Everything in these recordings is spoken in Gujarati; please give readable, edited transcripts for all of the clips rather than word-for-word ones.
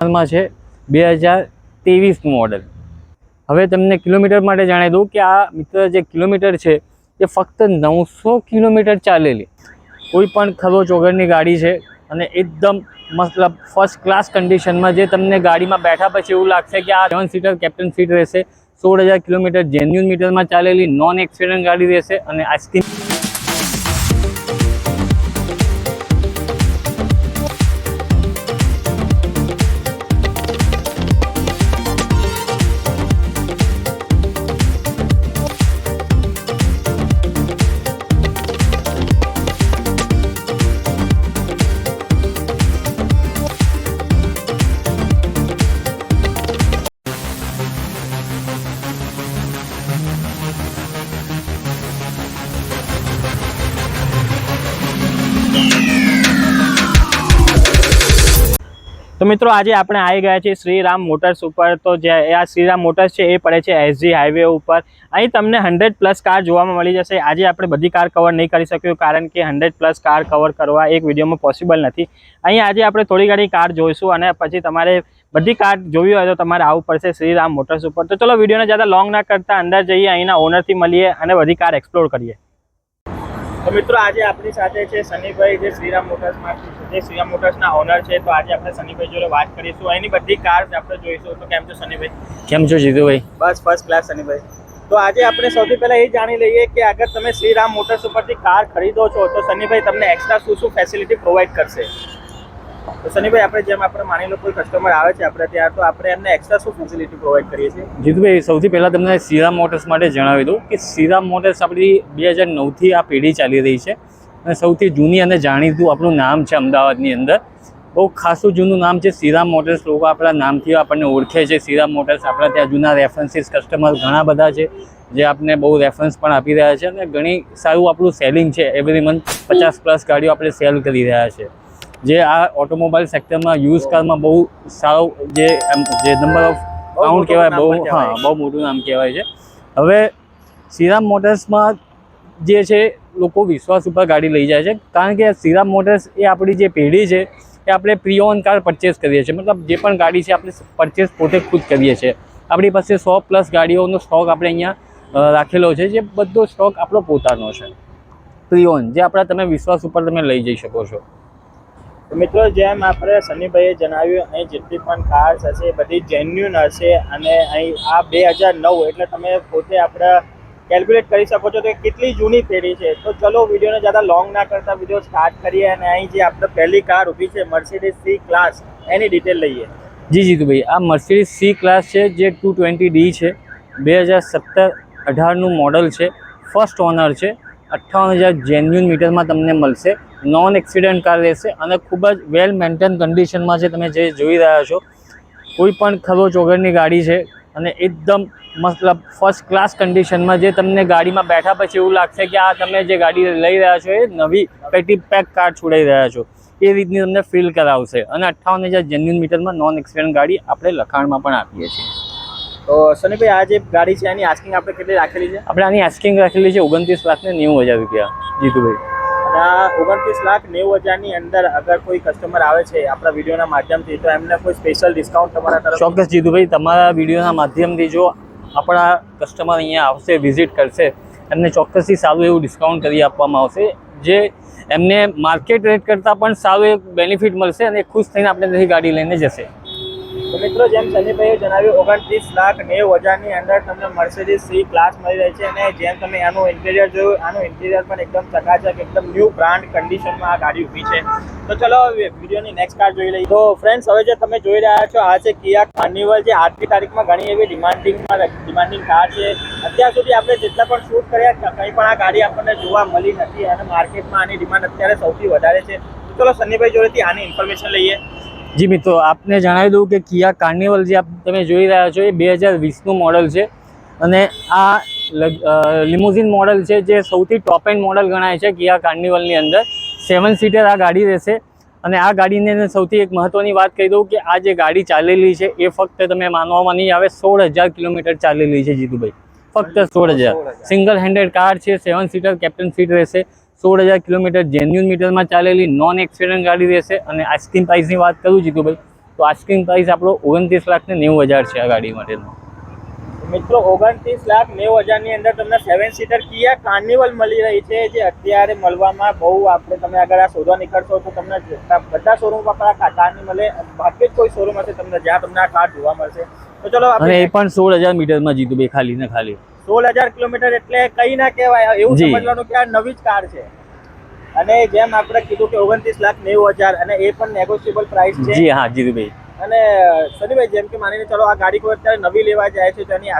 માં છે 2023 મોડલ। હવે તમને કિલોમીટર માટે જણાવી દઉં કે આ મિત્ર જે કિલોમીટર છે એ ફક્ત 900 કિલોમીટર ચાલેલી કોઈ પણ ખરોચ વગરની ગાડી છે અને એકદમ મતલબ ફર્સ્ટ ક્લાસ કન્ડિશનમાં, જે તમને ગાડીમાં બેઠા પછી એવું લાગશે કે આ 7 સીટર કેપ્ટન સીટ રહેશે। 16,000 કિલોમીટર જેન્યુઅન મીટરમાં ચાલેલી નોન એક્સિડન્ટ ગાડી રહેશે અને આઈસ્ક્રીમ तो मित्रों आज આપણે આવી ગયા છે શ્રીરામ મોટર્સ ઉપર। તો જે આ શ્રીરામ મોટર્સ છે એ પડે છે એસજી હાઈવે ઉપર। અહીં તમને 100+ કાર જોવામાં મળી જશે। આજે આપણે બધી કાર કવર નહીં કરી શક્યું કારણ કે 100+ કાર કવર કરવા એક વિડીયોમાં પોસિબલ નથી। અહીં આજે આપણે થોડી ઘણી કાર જોઈશું અને પછી તમારે બધી કાર જોવી હોય તો તમારે આવવું પડશે શ્રીરામ મોટર્સ ઉપર। તો ચલો વિડીયોને ज़्यादा લોંગ ના કરતા અંદર જઈએ, અહીંના ઓનરથી મળીએ અને બધી કાર એક્સપ્લોર કરીએ। तो मित्रों आज अपनी साथ है सनी भाई जो श्रीराम मोटर्स में श्रीराम मोटर्स ना ओनर है। तो आज अपने सनी भाई जो बात करीशुं एनी बधी कार आपणे जोईशुं। तो केम छो सनी भाई? केम छो जीतू भाई? बस फर्स्ट क्लास सनी भाई। तो आज अपने सौथी पहला ये जाणी लईए कि अगर तमे श्रीराम मोटर्स उपरथी कार खरीदो छो तो सनी भाई तमने एक्स्ट्रा शुं फेसिलिटी प्रोवाइड करशे? तो सनी भाई આપણે જેમ આપણે માની લો કોઈ કસ્ટમર આવે છે આપણે ત્યાં, તો આપણે એમને એક્સ્ટ્રા શું ફેસિલિટી પ્રોવાઈડ કરીએ છીએ? જીતુ ભાઈ સૌથી પહેલાં તમને શ્રીરામ મોટર્સ માટે જણાવી દઉં કે શ્રીરામ મોટર્સ આપણી 2009થી આ પેઢી ચાલી રહી છે અને સૌથી જૂની અને જાણીતું આપણું નામ છે અમદાવાદની અંદર। બહુ ખાસું જૂનું નામ છે શ્રીરામ મોટર્સ। લોકો આપણા નામથી આપણને ઓળખે છે શ્રીરામ મોટર્સ। આપણા ત્યાં જૂના રેફરન્સીસ કસ્ટમર ઘણા બધા છે જે આપને બહુ રેફરન્સ પણ આપી રહ્યા છે અને ઘણી સારું આપણું સેલિંગ છે। એવરી મંથ 50+ ગાડીઓ આપણે સેલ કરી રહ્યા છે, જે આ ઓટોમોબાઈલ સેક્ટરમાં યુઝ કારમાં બહુ સારો જે નંબર ઓફ કાઉન્ટ કહેવાય, બહુ મોટું નામ કહેવાય છે। હવે શ્રીરામ મોટર્સમાં જે છે લોકો વિશ્વાસ ઉપર ગાડી લઈ જાય છે કારણ કે શ્રીરામ મોટર્સ એ આપણી જે પેઢી છે એ આપણે પ્રી ઓન કાર પરચેસ કરીએ છીએ। મતલબ જે પણ ગાડી છે આપણે પરચેસ પોતે ખુદ કરીએ છીએ। આપણી પાસે 100+ ગાડીઓનો સ્ટોક આપણે અહીંયા રાખેલો છે, જે બધો સ્ટોક આપણો પોતાનો છે પ્રી ઓન, જે આપણા તમે વિશ્વાસ ઉપર તમે લઈ જઈ શકો છો। तो मित्रों जेम आपणे सनी भाईए जणाव्युं अहीं जेटली पण कार्स हशे बधी जेन्युइन हशे अने अहीं आ 2009 એટલે તમે પોતે આપણે કેલ્ક્યુલેટ કરી શકો છો કે કેટલી જૂની પેઢી છે। તો ચલો વિડીયોને ज़्यादा લોંગ ના કરતા વિડીયો સ્ટાર્ટ કરીએ અને અહીં જે આપણે પહેલી કાર ઊભી છે મર્સિડીઝ સી ક્લાસ એની ડિટેલ લઈએ। જી જીતુ ભાઈ, આ મર્સિડીઝ સી ક્લાસ છે જે 220D છે, 2017-18નું મોડલ છે, ફર્સ્ટ ઓનર છે, 58,000 જેન્યુઅન મીટરમાં તમને મળશે। નોન એક્સિડન્ટ કાર રહેશે અને ખૂબ જ વેલ મેન્ટેન કન્ડિશનમાં છે। તમે જે જોઈ રહ્યા છો કોઈ પણ ખરોચ વગરની ગાડી છે અને એકદમ મતલબ ફર્સ્ટ ક્લાસ કન્ડિશનમાં, જે તમને ગાડીમાં બેઠા પછી એવું લાગશે કે આ તમે જે ગાડી લઈ રહ્યા છો એ નવી પેટી પેક કાર છોડાઈ રહ્યા છો એ રીતની તમને ફીલ કરાવશે। અને 58,000 જેન્યુઅન મીટરમાં નોન એક્સિડન્ટ ગાડી આપણે લખાણમાં પણ આપીએ છીએ। તો સની ભાઈ આ જે ગાડી છે એની આસ્કિંગ આપણે કેટલી રાખેલી છે? આપણે આની આસ્કિંગ રાખેલી છે 29,90,000 રૂપિયા જીતુભાઈ। અને 29,90,000ની અંદર અગર કોઈ કસ્ટમર આવે છે આપણા વિડીયોના માધ્યમથી તો એમને કોઈ સ્પેશિયલ ડિસ્કાઉન્ટ તમારા તરફ? ચોક્કસ જીતુભાઈ, તમારા વિડીયોના માધ્યમથી જો આપણા કસ્ટમર અહીંયા આવશે, વિઝિટ કરશે, એમને ચોક્કસથી સારું એવું ડિસ્કાઉન્ટ કરી આપવામાં આવશે, જે એમને માર્કેટ રેટ કરતાં પણ સારું એક બેનિફિટ મળશે અને ખુશ થઈને આપણે ત્યાંથી ગાડી લઈને જશે। તો મિત્રો જેમ સનીભાઈએ જણાવ્યું 29,90,000ની અંદર તમને મર્સિડીઝ સી ક્લાસ મળી રહી છે અને જેમ તમે આનું ઇન્ટિરિયર જોયું, આનું ઇન્ટિરિયર પણ એકદમ ચકાચક, એકદમ ન્યૂ બ્રાન્ડ કન્ડિશનમાં આ ગાડી ઊભી છે। તો ચલો વિડીયોની નેક્સ્ટ કાર જોઈ લઈએ। તો ફ્રેન્ડ્સ હવે જે તમે જોઈ રહ્યા છો આ છે કિયા કાર્નિવલ, જે આજની તારીખમાં ઘણી એવી ડિમાન્ડિંગ કાર છે। અત્યાર સુધી આપણે જેટલા પણ શૂટ કર્યા કંઈ પણ આ ગાડી આપણને જોવા મળી નથી અને માર્કેટમાં આની ડિમાન્ડ અત્યારે સૌથી વધારે છે। તો ચલો સનીભાઈ જોડેથી આની ઇન્ફોર્મેશન લઈએ। જી મિત્રો, આપને જણાવી દઉં કે કિયા કાર્નિવલ જે તમે જોઈ રહ્યા છો એ 2020નું મોડલ છે અને આ લિમોઝિન મોડલ છે, જે સૌથી ટોપ એન્ડ મોડલ ગણાય છે કિયા કાર્નિવલની અંદર। 7 સીટર આ ગાડી રહેશે અને આ ગાડીને સૌથી એક મહત્ત્વની વાત કહી દઉં કે આ જે ગાડી ચાલેલી છે એ ફક્ત તમે માનવામાં નહીં આવે 16,000 કિલોમીટર ચાલેલી છે જીતુભાઈ, ફક્ત 16,000। સિંગલ હેન્ડેડ કાર છે, 7 સીટર કેપ્ટન સીટ રહેશે, 16,000 કિલોમીટર જેન્યુઅન મીટરમાં ચાલેલી નોન એક્સિડન્ટ ગાડી રહેશે અને આઈસ્ક્રીમ પ્રાઇસની વાત કરું જીતુભાઈ તો આસ્કિંગ પ્રાઇસ આપણો 29,90,000 છે આ ગાડી માટેનો. મિત્રો 29,90,000 ની અંદર તમને 7 સીટર કિયા કાર્નિવલ મળી રહી છે, જે અત્યારે મળવામાં બહુ આપણે તમે અગર આ શોધવા નીકળશો તો તમને બધા શોરૂમ પર આ કાર નહીં મળે. ભાગ્યે જ કોઈ શોરૂમ હશે તમને જ્યાં તમને આ કાર જોવા મળશે. તો ચલો અને એ પણ 16,000 મીટરમાં જીતુભાઈ, ખાલી ને ખાલી 16,000 કિલોમીટર એટલે કઈ ના કહેવાય એવું સમજવાનું કે આ નવી જ કાર છે. અને જેમ આપણે કીધું કે 29,90,000 અને એ પણ નેગોશિયેબલ પ્રાઇસ છે. જી હા જીતુભાઈ. અને સનીભાઈ જેમ કે માનીને ચલો આ ગાડી કોઈ અત્યારે નવી લેવા જાય છે તો એની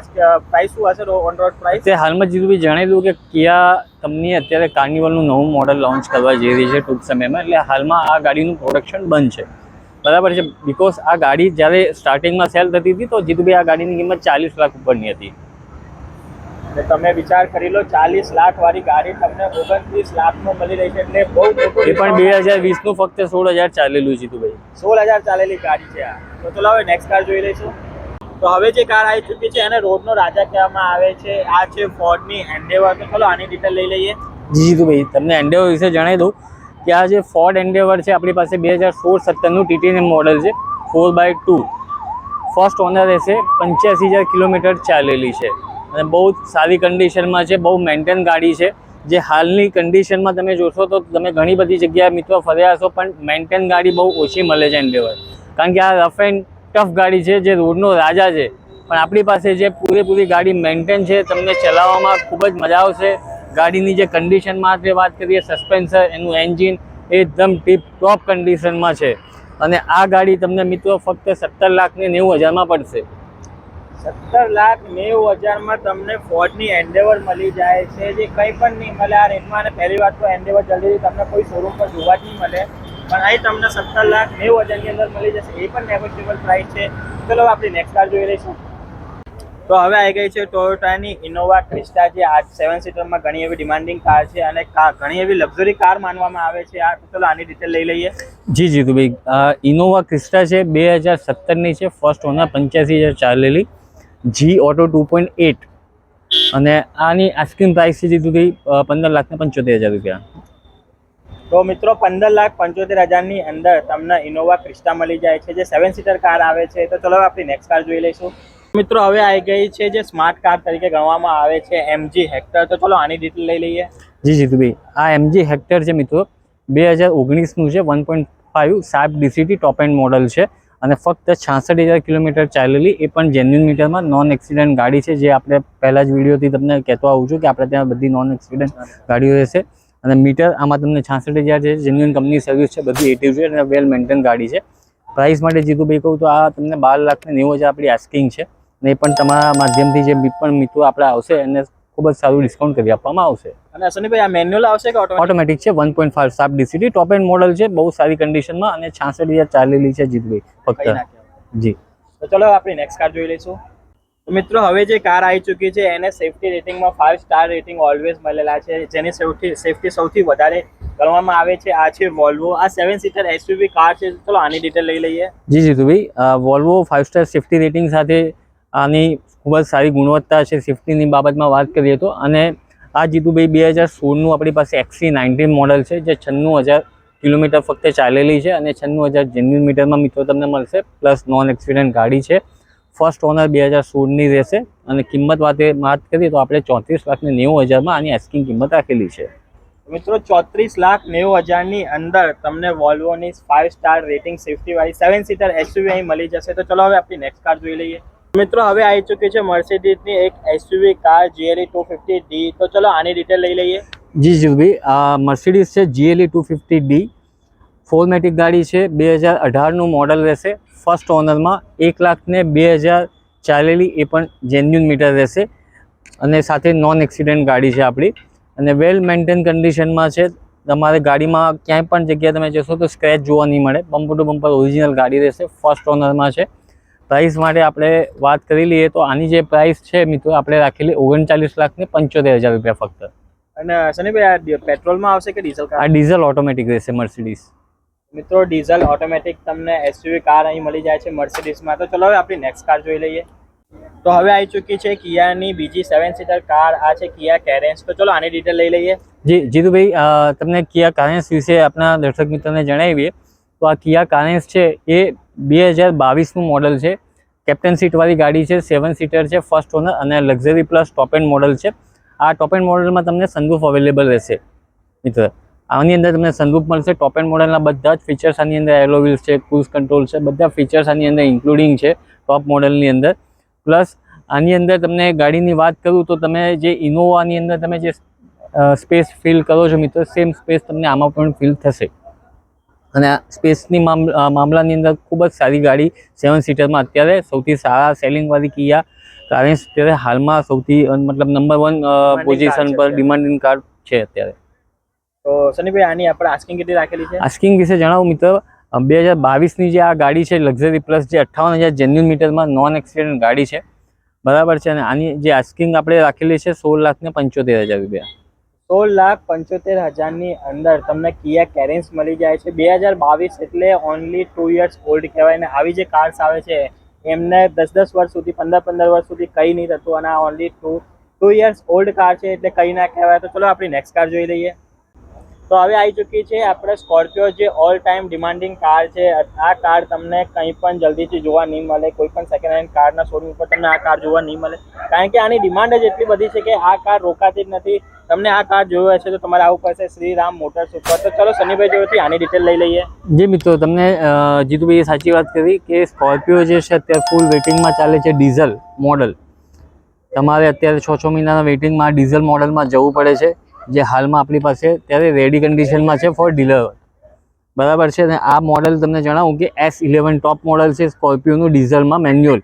પ્રાઇસ શું હશે, ઓન રોડ પ્રાઇસ? તે હાલમાં જીતુભાઈ જણાવી દઉં કે કિયા કંપની અત્યારે કાર્નિવલનું નવું મોડલ લોન્ચ કરવા જઈ રહી છે ટૂંક સમયમાં. એટલે હાલમાં આ ગાડીનું પ્રોડક્શન બંધ છે, બરાબર છે. બિકોઝ આ ગાડી જ્યારે સ્ટાર્ટિંગમાં સેલ થતી હતી તો જીતુભાઈ આ ગાડીની કિંમત 40 લાખ ઉપરની હતી. અને તમે વિચાર કરી લો 40 લાખ વાળી ગાડી તમને 29 લાખમાં મળી રહી છે એટલે બહુ મોટું. એ પણ 2020 નું ફક્ત 16,000 ચાલેલું જીતુભાઈ. 16,000 ચાલેલી ગાડી છે આ. તો ચલો હવે નેક્સ્ટ કાર જોઈ લઈશું. તો હવે જે કાર આવી ચૂકી છે એને રોડનો રાજા કહેવામાં આવે છે. આ છે ફોર્ડની એન્ડેવર. તો ચલો આની ડિટેલ લઈ લઈએ. જી જીતુભાઈ, તમને એન્ડેવર વિશે જણાવી દઉં કે આ જે ફોર્ડ એન્ડેવર છે આપણી પાસે 2016-17નું ટીટીએમ મોડલ છે, 4x2. ફર્સ્ટ ઓનર રહેશે, 85,000 કિલોમીટર ચાલેલી છે અને બહુ સારી કન્ડિશનમાં છે, બહુ મેન્ટેન ગાડી છે. જે હાલની કન્ડિશનમાં તમે જોશો તો તમે ઘણી બધી જગ્યાએ મિત્રો ફર્યા હશો પણ મેન્ટેન ગાડી બહુ ઓછી મળે છે એન્ડેવર. કારણ કે આ રફ એન્ડ ટફ ગાડી છે, જે રોડનો રાજા છે. પણ આપણી પાસે જે પૂરેપૂરી ગાડી મેન્ટેન છે, તમને ચલાવવામાં ખૂબ જ મજા આવશે. ગાડીની જે કન્ડિશનમાં વાત કરીએ, સસ્પેન્સર, એનું એન્જિન એકદમ ટીપ ટોપ કન્ડિશનમાં છે. અને આ ગાડી તમને મિત્રો ફક્ત 17,90,000માં પડશે. 17,90,000માં તમને ફોર્ડની એન્ડેવર મળી જાય છે, જે કંઈ પણ નહીં મળે આ રેટમાં. અને પહેલી વાત તો એન્ડેવર જલ્દી તમને કોઈ શોરૂમ પર જોવા જ નહીં મળે, પણ અહીં તમને 17,90,000ની અંદર મળી જશે. એ પણ નેગોશિયેબલ પ્રાઇસ છે. ચલો આપણી નેક્સ્ટ કાર જોઈ લઈશું. તો હવે આવી ગઈ છે ટોયોટાની ઇનોવા ક્રિસ્ટા, જે આ 7 સીટરમાં ઘણી એવી ડિમાન્ડિંગ કાર છે અને ઘણી એવી લક્ઝરી કાર માનવામાં આવે છે આ. ચલો આની ડિટેલ લઈ લઈએ. જી જીતુભાઈ, ઇનોવા ક્રિસ્ટા છે, 2017ની છે, ફર્સ્ટ ઓનર, 85,000 ચાલેલી, જી ઓટો 2.8. અને આની આસ્કિંગ પ્રાઇસ છે જીતુભાઈ 15,75,000 રૂપિયા. તો મિત્રો 15,75,000ની અંદર તમને ઇનોવા ક્રિસ્ટા મળી જાય છે, જે 7 સીટર કાર આવે છે. તો ચલો આપણી નેક્સ્ટ કાર જોઈ લઈશું. મિત્રો હવે આવી ગઈ છે જે સ્માર્ટ કાર તરીકે ગણવામાં આવે છે, MG હેક્ટર. તો ચલો આની ડિટેલ લઈ લઈએ. જી જીતુભાઈ, આ MG હેક્ટર છે મિત્રો, 2019નું છે, 1.5 શાર્પ DCT ટોપ એન્ડ મોડલ છે અને ફક્ત 66,000 કિલોમીટર ચાલેલી, એ પણ જેન્યુન મીટરમાં, નોન એક્સિડન્ટ ગાડી છે. જે આપણે પહેલા જ વિડીયોથી તમને કહેતો આવું છું કે આપણે ત્યાં બધી નોન એક્સિડન્ટ ગાડીઓ રહેશે. અને મીટર આમાં તમને 66,000 છે, જેન્યુન કંપની સર્વિસ છે, બધી એટીવ છે અને વેલ મેન્ટેન ગાડી છે. પ્રાઇસ માટે જીતુભાઈ કહું તો આ તમને 12,90,000 આપણી આસ્કિંગ છે. ને પણ તમારા માધ્યમથી જે પણ મિત્રો આપણે આવશે એને ખૂબ જ સારું ડિસ્કાઉન્ટ કરી આપવામાં આવશે. અને સનીભાઈ આ મેન્યુઅલ આવશે કે ઓટોમેટિક છે, 1.5 શાર્પ DCT ટોપ એન્ડ મોડલ છે, બહુ સારી કન્ડિશનમાં અને 66,000 ચાલેલી છે જીતુભાઈ ફક્ત. જી, તો ચલો આપણી નેક્સ્ટ કાર જોઈ લઈશું. તો મિત્રો હવે જે કાર આવી ચૂકી છે એને સેફ્ટી રેટિંગમાં 5 સ્ટાર રેટિંગ ઓલવેઝ મળેલા છે, જેની સેફ્ટી સૌથી વધારે ગણવામાં આવે છે. આ છે વોલ્વો. આ 7 સીટર SUV કાર છે. ચલો આની ડિટેલ લઈ લઈએ. જી Jitubhai, Volvo 5 star safety rating સાથે આની ખૂબ જ સારી ગુણવત્તા છે સેફ્ટીની બાબતમાં વાત કરીએ તો. અને આ જીતુભાઈ 2016નું આપણી પાસે XC90 મોડલ છે, જે 96,000 કિલોમીટર ફક્ત ચાલેલી છે અને 96,000 જેન્યુન મીટરમાં મિત્રો તમને મળશે. પ્લસ નોન એક્સિડન્ટ ગાડી છે, ફર્સ્ટ ઓનર 2016ની રહેશે. અને કિંમત વાત કરીએ તો આપણે 34,90,000માં આની આસ્કિંગ કિંમત રાખેલી છે. મિત્રો 34,90,000ની અંદર તમને વોલ્વોની 5 સ્ટાર રેટિંગ સેફ્ટી વાળી 7 સીટર SUV અહીં મળી જશે. તો ચલો હવે આપણી નેક્સ્ટ કાર જોઈ લઈએ. મિત્રો હવે આવી ચૂકી છે મર્સિડીઝની એક SUV કાર GLE 250D. તો ચલો આની ડિટેલ લઈ લઈએ. જી જીતુભાઈ, આ મર્સિડીઝ છે GLE 250D, 4મેટિક ગાડી છે, 2018નું મોડલ રહેશે, ફર્સ્ટ ઓનરમાં, 1,02,000 ચાલેલી, એ પણ જેન્યુન મીટર રહેશે અને સાથે નોન એક્સિડન્ટ ગાડી છે આપણી અને વેલ મેન્ટેન કન્ડિશનમાં છે. તમારે ગાડીમાં ક્યાંય પણ જગ્યાએ તમે જશો તો સ્ક્રેચ જોવા નહીં મળે. બમ્પર ટુ બમ્પર ઓરિજિનલ ગાડી રહેશે, ફર્સ્ટ ઓનરમાં છે. પ્રાઇસ માટે આપણે વાત કરી લઈએ તો આની જે પ્રાઇસ છે મિત્રો આપણે રાખેલી 39,75,000 રૂપિયા ફક્ત. અને સનીભાઈ આ પેટ્રોલમાં આવશે કે ડીઝલ કાર? આ ડીઝલ ઓટોમેટિક રહેશે મર્સિડીઝ. મિત્રો ડીઝલ ઓટોમેટિક તમને SUV કાર અહીં મળી જાય છે મર્સિડીઝમાં. તો ચલો હવે આપણી નેક્સ્ટ કાર જોઈ લઈએ. તો હવે આવી ચૂકી છે કિયાની બીજી 7 સીટર કાર. આ છે કિયા કેરેન્સ. તો ચલો આની ડિટેલ લઈ લઈએ. જી જીતુભાઈ, તમને કિયા કેરેન્સ વિશે આપણા દર્શક મિત્રોને જણાવીએ તો આ કિયા કારેન્સ છે એ 2022નું મોડલ છે. કેપ્ટન સીટવાળી ગાડી છે, 7 સીટર છે, ફર્સ્ટ ઓનર અને લક્ઝરી પ્લસ ટોપ એન્ડ મોડલ છે. આ ટોપ એન્ડ મોડલમાં તમને સનરૂફ અવેલેબલ રહેશે મિત્ર. આની અંદર તમને સનરૂફ મળશે. ટોપ એન્ડ મોડલના બધા જ ફીચર્સ આની અંદર એલો વ્હીલ્સ છે, ક્રૂઝ કંટ્રોલ છે, બધા ફીચર્સ આની અંદર ઇન્ક્લુડિંગ છે ટોપ મોડલની અંદર. પ્લસ આની અંદર તમને ગાડીની વાત કરું તો તમે જે ઇનોવાની અંદર તમે જે સ્પેસ ફીલ કરો છો મિત્રો, સેમ સ્પેસ તમને આમાં પણ ફીલ થશે. અને આ સ્પેસની મામલાની અંદર ખૂબ જ સારી ગાડી 7 સીટરમાં અત્યારે સૌથી સારા સેલિંગવાળી કિયા કારેન્સ અત્યારે હાલમાં સૌથી મતલબ નંબર 1 પોઝિશન પર ડિમાન્ડિંગ કાર છે અત્યારે. તો સનીભાઈ આની આપણે આસ્કિંગ કેટલી રાખેલી છે? આસ્કિંગ વિશે જણાવું મિત્ર, 2022ની જે આ ગાડી છે લક્ઝરી પ્લસ, જે 58,000 જેન્યુઅન મીટરમાં નોન એક્સિડન્ટ ગાડી છે, બરાબર છે. અને આની જે આસ્કિંગ આપણે રાખેલી છે 16,75,000 રૂપિયા. 16,75,000ની અંદર તમને કિયા કેરેન્સ મળી જાય છે. 2022 એટલે ઓનલી 2 યર્સ ઓલ્ડ કહેવાય. ને આવી જે કાર્સ આવે છે એમને 10 વર્ષ સુધી, 15 વર્ષ સુધી કંઈ નહીં થતું, અને આ ઓનલી 2 યર્સ ઓલ્ડ કાર છે એટલે કંઈ ના કહેવાય. તો ચલો આપણી નેક્સ્ટ કાર જોઈ લઈએ. તો હવે આવી ચૂકી છે આપણે સ્કોર્પિયો, જે ઓલ ટાઈમ ડિમાન્ડિંગ કાર છે. આ કાર તમને કંઈ પણ જલ્દીથી જોવા નહીં મળે. કોઈ પણ સેકન્ડ હેન્ડ કારના શોરૂમ ઉપર તમને આ કાર જોવા નહીં મળે, કારણ કે આની ડિમાન્ડ જ એટલી બધી છે કે આ કાર રોકાતી જ નથી. તમને આ કાર જોયો હશે તો તમારે આવવું પડશે શ્રીરામ મોટર્સ ઉપર. તો ચલો સનીભાઈ જોડેથી આની ડિટેલ લઈ લઈએ. જે મિત્રો તમને જીતુભાઈએ સાચી વાત કરી કે સ્કોર્પિયો જે છે અત્યારે ફૂલ વેઇટિંગમાં ચાલે છે ડીઝલ મોડલ. તમારે અત્યારે 6 મહિનાના વેઇટિંગમાં ડીઝલ મોડલમાં જવું પડે છે, જે હાલમાં આપણી પાસે અત્યારે રેડી કન્ડિશનમાં છે ફોર ડીલર, બરાબર છે. અને આ મોડલ તમને જણાવું કે S11 ટોપ મોડલ છે સ્કોર્પિયોનું, ડીઝલમાં મેન્યુઅલ,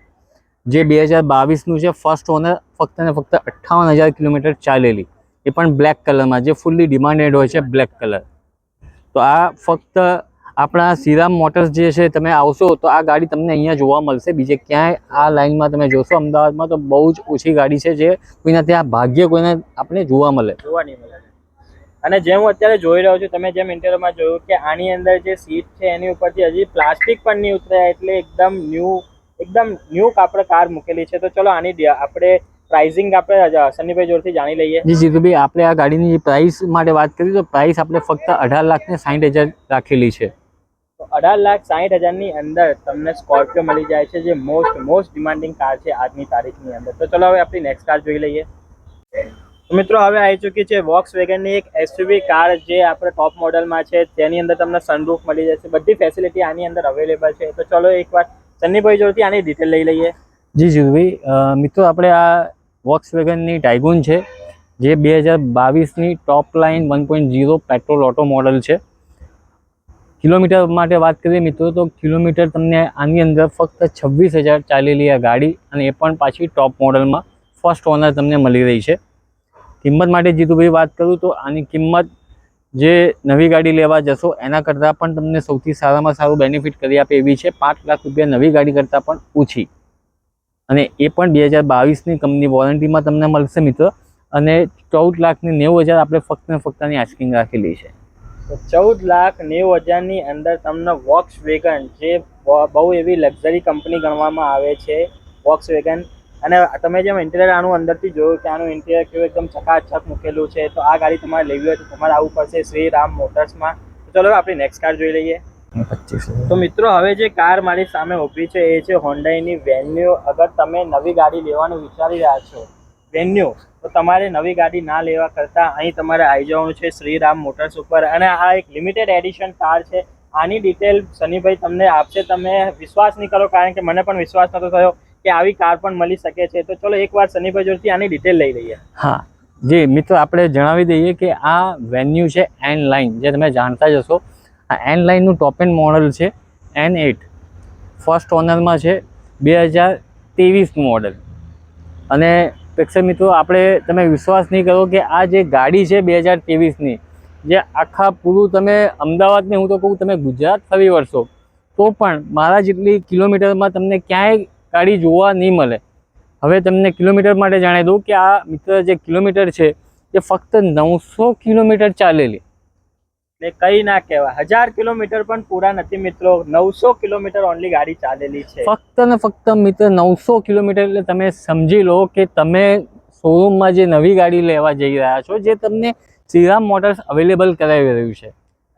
જે 2022નું છે. ફર્સ્ટ ઓનર, ફક્ત ને ફક્ત 58,000 કિલોમીટર ચાલેલી, એ પણ બ્લેક કલરમાં, જે ફૂલ્લી ડિમાન્ડેડ હોય છે બ્લેક કલર. તો આ ફક્ત આપણા શ્રીરામ મોટર્સ જે છે, તમે આવશો તો આ ગાડી તમને અહીંયા જોવા મળશે. બીજે ક્યાંય આ લાઇનમાં તમે જોશો અમદાવાદમાં તો બહુ જ ઓછી ગાડી છે જે કોઈના ત્યાં ભાગ્ય કોઈને આપણે જોવા નહીં મળે. અને જેમ હું અત્યારે જોઈ રહ્યો છું, તમે જેમ ઇન્ટરવ્યુમાં જોયું કે આની અંદર જે સીટ છે એની ઉપરથી હજી પ્લાસ્ટિક પણ નહીં ઉતર્યા, એટલે એકદમ ન્યૂ આપણે કાર મૂકેલી છે. તો ચલો આની આપણે પ્રાઇસિંગ આપણે સનીભાઈ જોડથી જાણી લઈએ. જી જીતુભાઈ, આપણે આ ગાડીની જે પ્રાઇસ માટે વાત કરી તો પ્રાઇસ આપણે ફક્ત 18,60,000 રાખેલી છે. તો 18,60,000ની અંદર તમને સ્કોર્પિયો મળી જાય છે, જે મોસ્ટ ડિમાન્ડિંગ કાર છે આજની તારીખની અંદર. તો ચલો હવે આપણી નેક્સ્ટ કાર જોઈ લઈએ. તો મિત્રો હવે આવી ચૂકી છે વોક્સવેગનની એક એસયુવી કાર, જે આપણે ટોપ મોડલમાં છે. તેની અંદર તમને સનરૂફ મળી જશે, બધી ફેસિલિટી આની અંદર અવેલેબલ છે. તો ચલો એકવાર સન્નીભાઈ જોડથી આની ડિટેલ લઈ લઈએ. જી જીતુભાઈ, મિત્રો આપણે આ વોક્સવેગનની ટાઇગુન છે, જે 2022ની ટોપ લાઇન 1.0 પેટ્રોલ ઓટો મોડલ છે. કિલોમીટર માટે વાત કરીએ મિત્રો તો કિલોમીટર તમને આની અંદર ફક્ત 26,000 ચાલેલી આ ગાડી, અને એ પણ પાછી ટોપ મોડલમાં ફર્સ્ટ ઓનર તમને મળી રહી છે. કિંમત માટે જીતુભાઈ વાત કરું તો આની કિંમત જે નવી ગાડી લેવા જશો એના કરતાં પણ તમને સૌથી સારામાં સારું બેનિફિટ કરી આપે એવી છે. 5 લાખ રૂપિયા નવી ગાડી કરતાં પણ ઓછી, અને એ પણ 2022ની કંપની વોરંટીમાં તમને મળશે મિત્રો. અને 14,90,000 આપણે ફક્ત ને ફક્ત આની આસ્કિંગ રાખેલી છે. તો 14,90,000ની અંદર તમને વોક્સવેગન, જે બહુ એવી લક્ઝરી કંપની ગણવામાં આવે છે વોક્સવેગન. અને તમે જેમ ઇન્ટિરિયર આનું અંદરથી જોયું કે આનું ઇન્ટિરિયર કેવું એકદમ ચકાચક મૂકેલું છે. તો આ ગાડી તમારે લેવી હોય તો તમારે આવવું પડશે શ્રીરામ મોટર્સમાં. તો ચલો આપણી નેક્સ્ટ કાર જોઈ લઈએ. 25,000. તો મિત્રો હવે જે કાર મારી સામે ઊભી છે એ છે હોન્ડાઈની વેન્યુ. અગર તમે નવી ગાડી લેવાનું વિચારી રહ્યા છો વેન્યુ, તો તમારે નવી ગાડી ના લેવા કરતાં અહીં તમારે આવી જવાનું છે શ્રીરામ મોટર્સ ઉપર. અને આ એક લિમિટેડ એડિશન કાર છે. આની ડિટેલ સનીભાઈ તમને આપશે, તમે વિશ્વાસ નહીં કરો, કારણ કે મને પણ વિશ્વાસ નહોતો થયો કે આવી કાર પણ મળી શકે છે. તો ચલો એકવાર સનીભાઈ જોડથી આની ડિટેલ લઈ લઈએ. હા જી મિત્રો, આપણે જણાવી દઈએ કે આ વેન્યુ છે એન લાઇન, જે તમે જાણતા જ હશો. આ એન લાઇનનું ટોપ એન્ડ મોડલ છે, N8 ફર્સ્ટ ઓનરમાં છે, 2023 મોડલ. અને પ્રેક્ષક મિત્રો, તમે વિશ્વાસ નહીં કરો કે આ જે ગાડી છે 2023ની, જે આખા પૂરું તમે અમદાવાદને હું તો કહું તમે ગુજરાત ફરી વળશો તો પણ મારા જેટલી કિલોમીટરમાં તમને ક્યાંય ગાડી જોવા નહીં મળે. હવે તમને કિલોમીટર માટે જણાવી દઉં કે આ મિત્ર જે કિલોમીટર છે એ ફક્ત 900 કિલોમીટર ચાલેલી, એટલે કંઈ ના કહેવાય. 1000 કિલોમીટર પણ પૂરા નથી મિત્રો, 900 કિલોમીટર ઓનલી ગાડી ચાલેલી છે. ફક્ત ને ફક્ત મિત્ર 900 કિલોમીટર. એટલે તમે સમજી લો કે તમે શોરૂમમાં જે નવી ગાડી લેવા જઈ રહ્યા છો, જે તમને શ્રીરામ મોટર્સ અવેલેબલ કરાવી રહ્યું છે,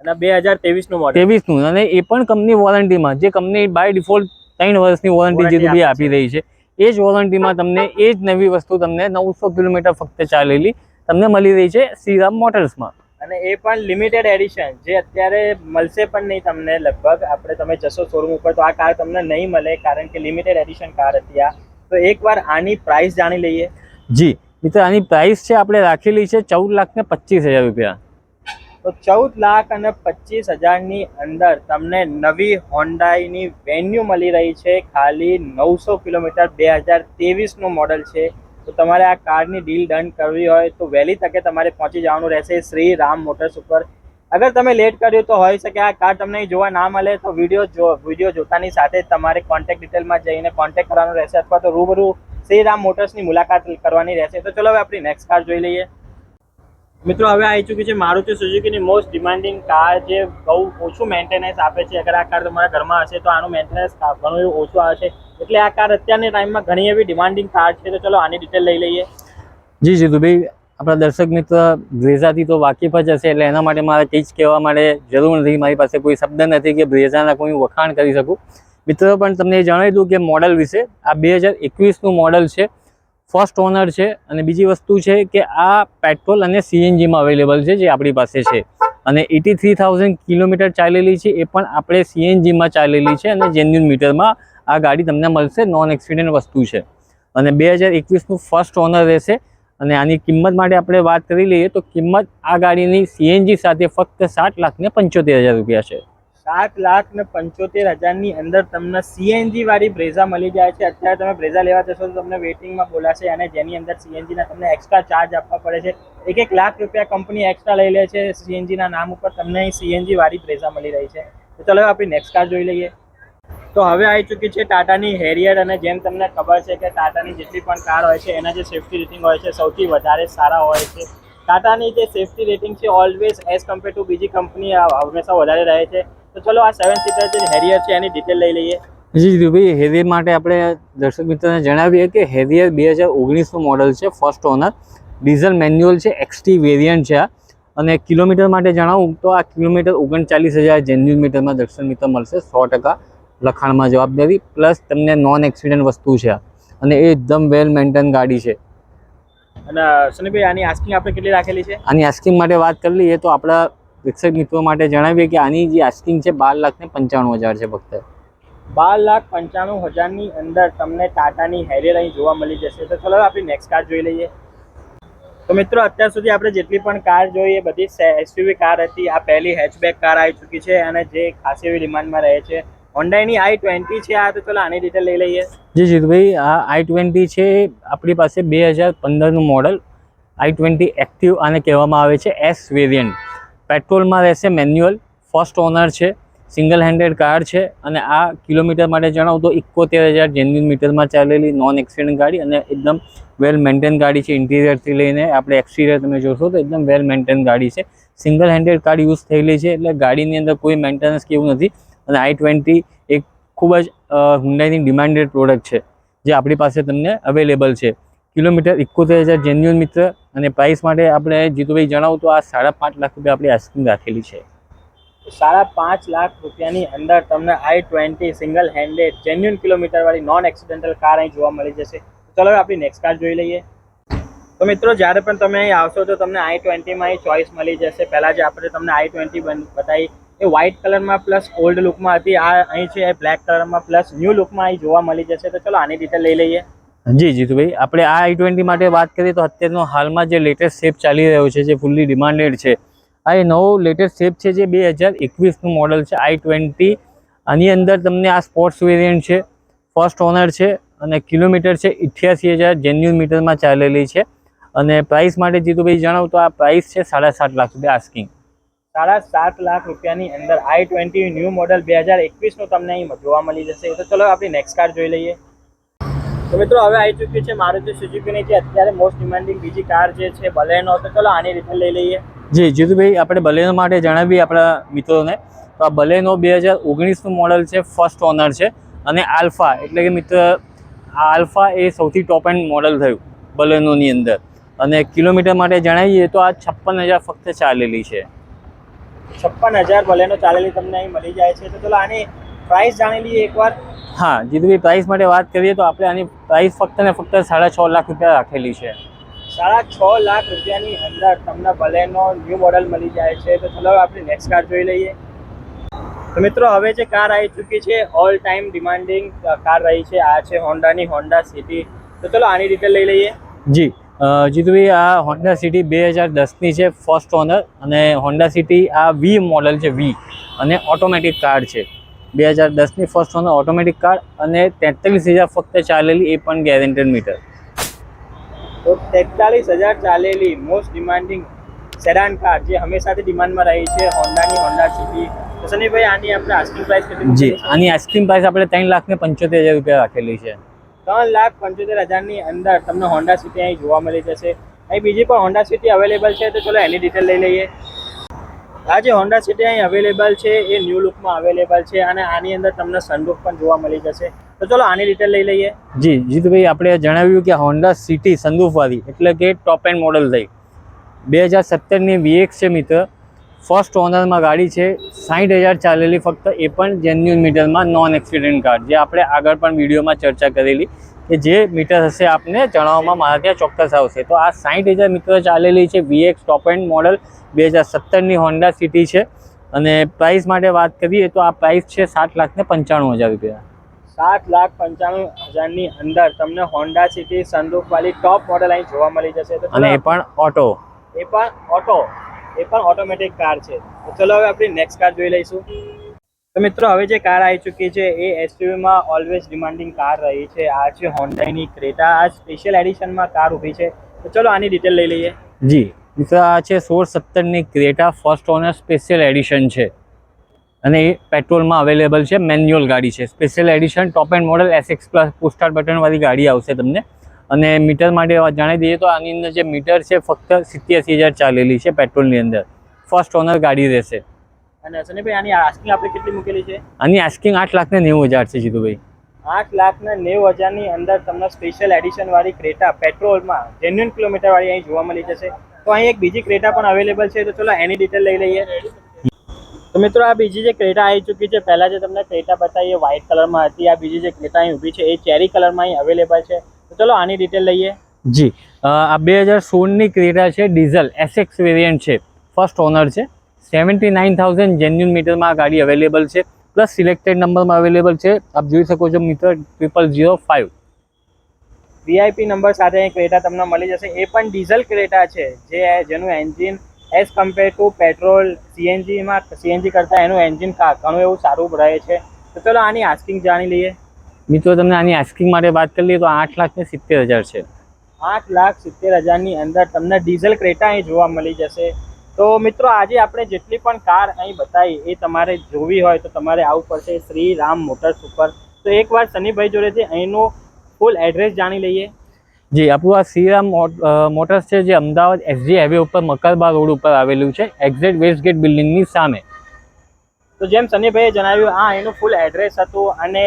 અને 2023 નું મોડલ 23નું, અને એ પણ કંપની વોરંટીમાં, જે કંપની બાય ડિફોલ્ટ 3 વર્ષની વોરંટી જે બી આપી રહી છે, એ જ વોરંટીમાં તમને એ જ નવી વસ્તુ તમને 900 કિલોમીટર ફક્ત ચાલેલી તમને મળી રહી છે શ્રીરામ મોટર્સમાં. અને એ પણ લિમિટેડ એડિશન, જે અત્યારે મળશે પણ નહીં તમને. લગભગ આપણે તમે જશો શોરૂમ ઉપર તો આ કાર તમને નહીં મળે, કારણ કે લિમિટેડ એડિશન કાર હતી આ. તો એકવાર આની પ્રાઇસ જાણી લઈએ. જી મિત્ર, આની પ્રાઇસ છે આપણે રાખેલી છે 14,25,000 રૂપિયા. તો 14,25,000ની અંદર તમને નવી હોન્ડાઈની વેન્યુ મળી રહી છે, ખાલી 900 કિલોમીટર, 2023નું મોડલ છે. તો તમારે આ કારની ડીલ ડન કરવી હોય તો વહેલી તકે તમારે પહોંચી જવાનું રહેશે શ્રી રામ મોટર્સ ઉપર. અગર તમે લેટ કર્યું તો હોઈ શકે આ કાર તમને જોવા ના મળે, તો વિડીયો જોતાની સાથે તમારે કોન્ટેક્ટ ડિટેલમાં જઈને કોન્ટેક્ટ કરવાનો રહેશે, અથવા તો રૂબરૂ શ્રી રામ મોટર્સની મુલાકાત કરવાની રહેશે. તો ચલો હવે આપણી નેક્સ્ટ કાર જોઈ લઈએ. મિત્રો, હવે આવી ચૂકી છે મારુતિ સુઝુકીની મોસ્ટ ડિમાન્ડિંગ કાર, જે બહુ ઓછું મેન્ટેનન્સ આપે છે. અગર આ કાર તમારા ઘરમાં હશે તો આનું મેન્ટેનન્સ ઘણું એવું ઓછું આવે છે, એટલે આ કાર અત્યારની ટાઈમમાં ઘણી એવી ડિમાન્ડિંગ કાર છે. તો ચલો આની ડિટેલ લઈ લઈએ. જી જીતુભાઈ, આપણા દર્શક મિત્ર બ્રેઝાથી તો વાકેફ જ હશે, એટલે એના માટે મારે કંઈ જ કહેવા માટે જરૂર નથી. મારી પાસે કોઈ શબ્દ નથી કે બ્રેઝાના કોઈ વખાણ કરી શકું. મિત્રો, પણ તમને જણાવી દઉં કે મોડલ વિશે. આ 2021નું મોડલ છે, ફર્સ્ટ ઓનર છે, અને બીજી વસ્તુ છે કે આ પેટ્રોલ અને સીએનજીમાં અવેલેબલ છે, જે આપણી પાસે છે. અને 83,000 કિલોમીટર ચાલેલી છે, એ પણ આપણે સીએનજીમાં ચાલેલી છે, અને જેન્યુન મીટરમાં આ ગાડી તમને મળશે. નોન એક્સિડન્ટ વસ્તુ છે, અને 2021નું ફર્સ્ટ ઓનર રહેશે. અને આની કિંમત માટે આપણે વાત કરી લઈએ તો કિંમત આ ગાડીની સીએનજી સાથે ફક્ત 7,75,000 રૂપિયા છે. 7,75,000ની અંદર તમને સીએનજી વાળી બ્રેઝા મળી જાય છે. અત્યારે તમે બ્રેઝા લેવા જશો તો તમને વેઇટિંગમાં બોલાશે, અને જેની અંદર સીએનજીના તમને એક્સ્ટ્રા ચાર્જ આપવા પડે છે. 1 લાખ રૂપિયા કંપની એક્સ્ટ્રા લઈ લે છે સીએનજીના નામ ઉપર. તમને સીએનજી વાળી બ્રેઝા મળી રહી છે. તો ચલો આપણી નેક્સ્ટ કાર જોઈ લઈએ. તો હવે આવી ચૂકી છે ટાટાની હેરિયર, અને જેમ તમને ખબર છે કે ટાટાની જેટલી પણ કાર હોય છે એના જે સેફ્ટી રેટિંગ હોય છે સૌથી વધારે સારા હોય છે. ટાટાની જે સેફ્ટી રેટિંગ છે ઓલવેઝ એઝ કમ્પેર ટુ બીજી કંપની હંમેશા વધારે રહે છે. તો ચલો આ 7 સીટર જે હેરિયર છે એની ડિટેલ લઈ લઈએ. જી જીતુભાઈ, હેરિયર માટે આપણે દર્શક મિત્રોને જણાવીએ કે હેરિયર 2019નું મોડલ છે, ફર્સ્ટ ઓનર, ડીઝલ મેન્યુઅલ છે, એક્સટી વેરિયન્ટ છે. અને કિલોમીટર માટે જણાવું તો આ કિલોમીટર 39,000 જેન્યુઅલ મીટરમાં દર્શક મિત્ર મળશે. 100% લખાણમાં જવાબદારી, પ્લસ તમને નોન એક્સિડન્ટ વસ્તુ છે, અને એ એકદમ વેલ મેન્ટેન ગાડી છે. અને સુનીભાઈ, આની આસ્કિંગ આપણે કેટલી રાખેલી છે? આની આસ્કિંગ માટે વાત કરી લઈએ તો આપણા પ્રેક્ષક મિત્રો માટે જણાવીએ કે આની જે આસ્કિંગ છે 12,95,000 છે ફક્ત. 12,95,000ની અંદર તમને ટાટાની હેરિયર અહીં જોવા મળી જશે. તો ચલો આપણી નેક્સ્ટ કાર જોઈ લઈએ. તો મિત્રો, અત્યાર સુધી આપણે જેટલી પણ કાર જોઈ એ બધી એસયુવી કાર હતી. આ પહેલી હેચબેક કાર આવી ચૂકી છે, અને જે ખાસ એવી ડિમાન્ડમાં રહે છે. હોન્ડાઈની i20 છે આ. તો ચલો આની ડિટેલ લઈ લઈએ. જી જીતુભાઈ, આ i20 છે આપણી પાસે 2015નું મોડલ. i20 એક્ટિવ આને કહેવામાં આવે છે, એસ વેરિયન્ટ. પેટ્રોલમાં રહેશે, મેન્યુઅલ, ફર્સ્ટ ઓનર છે, સિંગલ હેન્ડેડ કાર છે. અને આ કિલોમીટર માટે જણાવું તો 71,000 જેન્યુઅલ મીટરમાં ચાલેલી નોન એક્સિડન્ટ ગાડી, અને એકદમ વેલ મેન્ટેન ગાડી છે. ઇન્ટિરિયરથી લઈને આપણે એક્સટિરિયર તમે જોશો તો એકદમ વેલ મેન્ટેન ગાડી છે. સિંગલ હેન્ડેડ કાર યુઝ થયેલી છે, એટલે ગાડીની અંદર કોઈ મેન્ટેનન્સ કે એવું નથી. અને i20 એક ખૂબ જ હુન્ડાઈની ડિમાન્ડેડ પ્રોડક્ટ છે, જે આપણી પાસે તમને અવેલેબલ છે. કિલોમીટર 71,000 જેન્યુઅલ મીટર, અને પ્રાઇસ માટે આપણે જીતુભાઈ જણાવું તો આ 5.5 લાખ રૂપિયા આપણી આસ્કિંગ રાખેલી છે. 5.5 લાખ રૂપિયાની અંદર તમને i20 single handed genuine kilometre વાળી નોન એક્સિડેન્ટલ કાર અહીં જોવા મળી જશે. ચલો આપણી નેક્સ્ટ કાર જોઈ લઈએ. તો મિત્રો, જ્યારે પણ તમે અહીં આવશો તો તમને i20માં અહીં ચોઇસ મળી જશે. પહેલાં જે આપણે તમને i20 બતાવી એ વ્હાઇટ કલરમાં પ્લસ ઓલ્ડ લુકમાં હતી. આ અહીં છે એ બ્લેક કલરમાં પ્લસ ન્યૂ લુકમાં અહીં જોવા મળી જશે. તો ચલો આની ડિટેલ લઈ લઈએ. જી જીતુભાઈ, આપણે આ i20 માટે વાત કરીએ તો અત્યારનો હાલમાં જે લેટેસ્ટ શેપ ચાલી રહ્યો છે, જે ફૂલ્લી ડિમાન્ડેડ છે, આ એ નવો લેટેસ્ટ શેપ છે, જે 2021નું મોડલ છે, i20. આની અંદર તમને આ સ્પોર્ટ્સ વેરિયન્ટ છે, ફર્સ્ટ ઓનર છે, અને કિલોમીટર છે 88,000 જેન્યુઅલ મીટરમાં ચાલેલી છે. અને પ્રાઇસ માટે જીતુભાઈ જણાવું તો આ પ્રાઇસ છે 7.5 લાખ રૂપિયા આસ્કિંગ. 7.5 લાખ રૂપિયાની અંદર i20 ન્યૂ મોડલ 2021નું તમને અહીં જોવા મળી જશે. તો ચલો આપણી નેક્સ્ટ કાર જોઈ લઈએ. તો મિત્રો, હવે આવી ચૂકી છે મારુતિ સુઝુકીની જે અત્યારે મોસ્ટ ડિમાન્ડિંગ બીજી કાર જે છે બલેનો. તો ચલો આની ડિટેલ લઈ લઈએ. જી જીતુભાઈ, આપણે બલેનો માટે જણાવીએ આપણા મિત્રોને તો આ બલેનો 2019નું મોડલ છે, ફર્સ્ટ ઓનર છે, અને આલ્ફા એટલે કે મિત્ર આ આલ્ફા એ સૌથી ટોપ એન્ડ મોડલ થયું બલેનોની અંદર. અને કિલોમીટર માટે જણાવીએ તો આ 56,000 ફક્ત ચાલેલી છે. 56,000 બલેનો ચાલેલી તમને અહીં મળી જાય છે. તો ચલો આની પ્રાઇસ જાણી લઈએ એકવાર. હા જીતુભાઈ, પ્રાઇસ માટે વાત કરીએ તો આપણે આની પ્રાઇસ ફક્ત ને ફક્ત 6.5 લાખ રૂપિયા રાખેલી છે. 6.5 લાખ રૂપિયાની અંદર તમને બલેનો ન્યૂ મોડલ મળી જાય છે. તો ચલો આપણે નેક્સ્ટ કાર જોઈ લઈએ. તો મિત્રો હવે જે કાર આવી ચૂકી છે ઓલ ટાઈમ ડિમાન્ડિંગ કાર રહી છે, આ છે હોન્ડાની હોન્ડા સિટી. તો ચલો આની ડિટેલ લઈ લઈએ. જી જીતુભાઈ, આ હોન્ડા સિટી 2010ની છે, ફર્સ્ટ ઓનર. અને હોન્ડા સિટી આ વી મોડલ છે, વી, અને ઓટોમેટિક કાર છે. 2010ની ફર્સ્ટ ઓનર ઓટોમેટિક કાર અને 43,000 ફક્ત ચાલેલી, એ પણ ગેરેન્ટેડ મીટર. તો 43,000 ચાલેલી મોસ્ટ ડિમાન્ડિંગ સેડાન કાર જે હંમેશાથી ડિમાન્ડમાં રહી છે, હોન્ડાની હોન્ડા સિટી. તો સનીભાઈ આની આપણે આસ્કિંગ પ્રાઇસ કેટલી? જી, આની આઈસ્ક્રીમ પ્રાઇસ આપણે 3,75,000 રૂપિયા રાખેલી છે. 3,75,000ની અંદર તમને હોન્ડા સિટી અહીં જોવા મળી જશે. અહીં બીજી પણ હોન્ડા સિટી અવેલેબલ છે. તો ચલો એની ડિટેલ લઈ લઈએ. આ જે હોન્ડા સિટી અહીં અવેલેબલ છે એ ન્યૂ લુકમાં અવેલેબલ છે અને આની અંદર તમને સનરૂફ પણ જોવા મળી જશે. તો ચલો આની ડિટેલ લઈ લઈએ. જી જીતુભાઈ, આપણે જણાવ્યું કે હોન્ડા સિટી સનરૂફવાળી એટલે કે ટોપ એન્ડ મોડલ થઈ. 2017ની VX છે મિત્ર, ફર્સ્ટ ઓનરમાં ગાડી છે, 60,000 ચાલેલી ફક્ત, એ પણ જેન્યુઅન મીટરમાં, નોન એક્સિડન્ટ કાર, જે આપણે આગળ પણ વિડીયોમાં ચર્ચા કરેલી કે જે મીટર હશે આપને જણાવવામાં મારા ત્યાં ચોક્કસ આવશે. તો આ 60,000 મીટર ચાલેલી છે, VX ટોપ એન્ડ મોડલ 2017ની હોન્ડા સિટી છે. અને પ્રાઇસ માટે વાત કરીએ તો આ પ્રાઇસ છે 7,95,000 રૂપિયા. 7,95,000ની અંદર તમને હોન્ડા સિટી સનરૂફ વાળી ટોપ મોડલ અહીં જોવા મળી જશે. તો અને એ પણ ઓટો, એ પણ ઓટોમેટિક કાર છે. તો ચલો હવે આપણી નેક્સ્ટ કાર જોઈ લઈશું. તો મિત્રો હવે જે કાર આવી ચૂકી છે એ એસયુવીમાં ઓલવેઝ ડિમાન્ડિંગ કાર રહી છે. આ છે હોન્ડાની ક્રેટા. આ સ્પેશિયલ એડિશનમાં કાર ઊભી છે. તો ચલો આની ડિટેલ લઈ લઈએ. જી મિત્રો, આ છે 16-17ની Creta, first owner, special edition છે અને એ પેટ્રોલમાં અવેલેબલ છે. મેન્યુઅલ ગાડી છે, special edition, top end model, SX plus push start બટનવાળી ગાડી આવશે તમને. અને મીટર માટે જાણી દઈએ તો આની અંદર જે મીટર છે ફક્ત 87,000 ચાલેલી છે પેટ્રોલની અંદર. ફર્સ્ટ ઓનર ગાડી રહેશે. અને સનીભાઈ આની આસ્કિંગ આપણે કેટલી મૂકેલી છે? આની આસ્કિંગ 8,90,000 છે જીતુભાઈ. 8,90,000ની અંદર તમને સ્પેશિયલ એડિશન વાળી ક્રેટા પેટ્રોલમાં જેન્યુઅન કિલોમીટર વાળી અહીં જોવા મળી જશે. તો અહીં એક બીજી ક્રેટા પણ અવેલેબલ છે. તો ચલો એની ડિટેલ લઈ લઈએ. તો મિત્રો આ બીજી જે ક્રેટા આવી ચૂકી છે, પહેલાં જે તમને ક્રેટા બતાવી એ વ્હાઇટ કલરમાં હતી, આ બીજી જે ક્રેટા અહીં ઊભી છે એ ચેરી કલરમાં અહીં અવેલેબલ છે. તો ચલો આની ડિટેલ લઈએ. જી, આ 2016ની ક્રેટા છે, ડીઝલ SX વેરિયન્ટ છે, ફર્સ્ટ ઓનર છે. 79,000 જેન્યુઅન મીટરમાં આ ગાડી અવેલેબલ છે, પ્લસ સિલેક્ટેડ નંબરમાં અવેલેબલ છે. આપ જોઈ શકો છો મીટર 0005 VIP નંબર સાથે અહીં ક્રેટા તમને મળી જશે. એ પણ ડીઝલ ક્રેટા છે જેનું engine as compare to petrol CNG કરતાં એનું એન્જિન ઘણું એવું સારું રહે છે. તો ચલો આની આસ્કિંગ જાણી લઈએ. મિત્રો તમને આની આસ્કિંગ માટે વાત કરી લઈએ તો 8,70,000 છે. 8,70,000ની અંદર તમને ડીઝલ ક્રેટા અહીં જોવા મળી જશે. તો મિત્રો આજે આપણે જેટલી પણ કાર અહીં બતાવી એ તમારે જોવી હોય તો તમારે આવવું પડશે શ્રી રામ મોટર્સ ઉપર. તો એકવાર સનીભાઈ જોડેથી અહીંનું ફૂલ એડ્રેસ જાણી લઈએ. જી, આપણું આ શ્રીરામ મોટર્સ છે જે અમદાવાદ SG હાઈવે ઉપર મકરબા રોડ ઉપર આવેલું છે, એક્ઝેક્ટ વેસ્ટગેટ બિલ્ડિંગની સામે. તો જેમ સનીભાઈએ જણાવ્યું આ એનું ફૂલ એડ્રેસ હતું. અને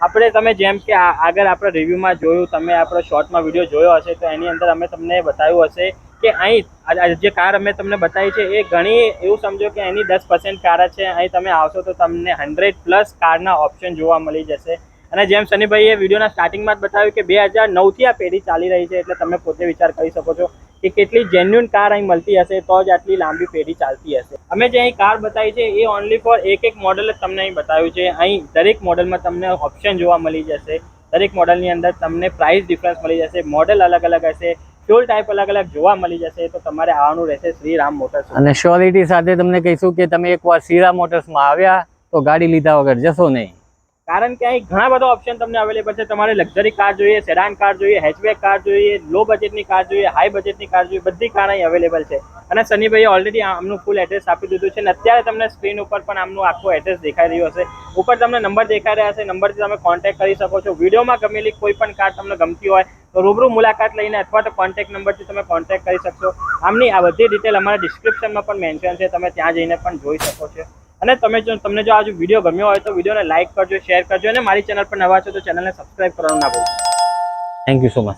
આપણે તમે જેમ કે આગળ આપણે રિવ્યૂમાં જોયું, તમે આપણો શોર્ટમાં વિડીયો જોયો હશે તો એની અંદર અમે તમને બતાવ્યું હશે કે અહીં જે કાર અમે તમને બતાવી છે એ ઘણી એવું સમજો કે એની 10% કાર જ છે. અહીં તમે આવશો તો તમને 100+ કારના ઓપ્શન જોવા મળી જશે. અને જેમ સનીભાઈએ વિડીયોના સ્ટાર્ટિંગમાં જ બતાવ્યું કે 2009થી આ પેઢી ચાલી રહી છે, એટલે તમે પોતે વિચાર કરી શકો છો કે કેટલી જેન્યુઅન કાર અહીં મળતી હશે તો જ આટલી લાંબી પેઢી ચાલતી હશે. અમે જે અહીં કાર બતાવી છે એ ઓનલી ફોર એક મોડલ જ તમને અહીં બતાવ્યું છે. અહીં દરેક મોડલમાં તમને ઓપ્શન જોવા મળી જશે. દરેક મોડલની અંદર તમને પ્રાઇસ ડિફરન્સ મળી જશે. મોડલ અલગ અલગ હશે, ફ્યુલ ટાઈપ અલગ અલગ જોવા મળી જશે. તો તમારે આવવાનું રહેશે શ્રી રામ મોટર્સ. અને શ્યોરિટી સાથે તમને કહીશું કે તમે એકવાર શ્રી રામ મોટર્સમાં આવ્યા તો ગાડી લીધા વગર જશો નહીં. કારણ કે અહીં ઘણા બધા ઓપ્શન તમને અવેલેબલ છે. તમારે લક્ઝરી કાર જોઈએ, સેડાન કાર જોઈએ, હેચબેક કાર જોઈએ, લો બજેટની કાર જોઈએ, હાઈ બજેટની કાર જોઈએ, બધી કાર અહીં અવેલેબલ છે. અને સનીભાઈએ ઓલરેડી આમનું ફૂલ એડ્રેસ આપી દીધું છે. અને અત્યારે તમને સ્ક્રીન ઉપર પણ આમનું આખું એડ્રેસ દેખાઈ રહ્યું હશે. ઉપર તમને નંબર દેખાઈ રહ્યા હશે, નંબરથી તમે કોન્ટેક્ટ કરી શકો છો. વિડીયોમાં ગમેલી કોઈ પણ કાર તમને ગમતી હોય તો રૂબરૂ મુલાકાત લઈને અથવા તો કોન્ટેક્ટ નંબરથી તમે કોન્ટેક્ટ કરી શકશો. આમની આ બધી ડિટેલ અમારા ડિસ્ક્રિપ્શનમાં પણ મેન્શન છે, તમે ત્યાં જઈને પણ જોઈ શકો છો. અને તમને જો આ વિડીયો ગમ્યો હોય તો વિડીયોને લાઇક કરજો, શેર કરજો અને મારી ચેનલ પર નવા છો તો ચેનલને સબસ્ક્રાઇબ કરવાનું ના ભૂલશો. Thank you so much.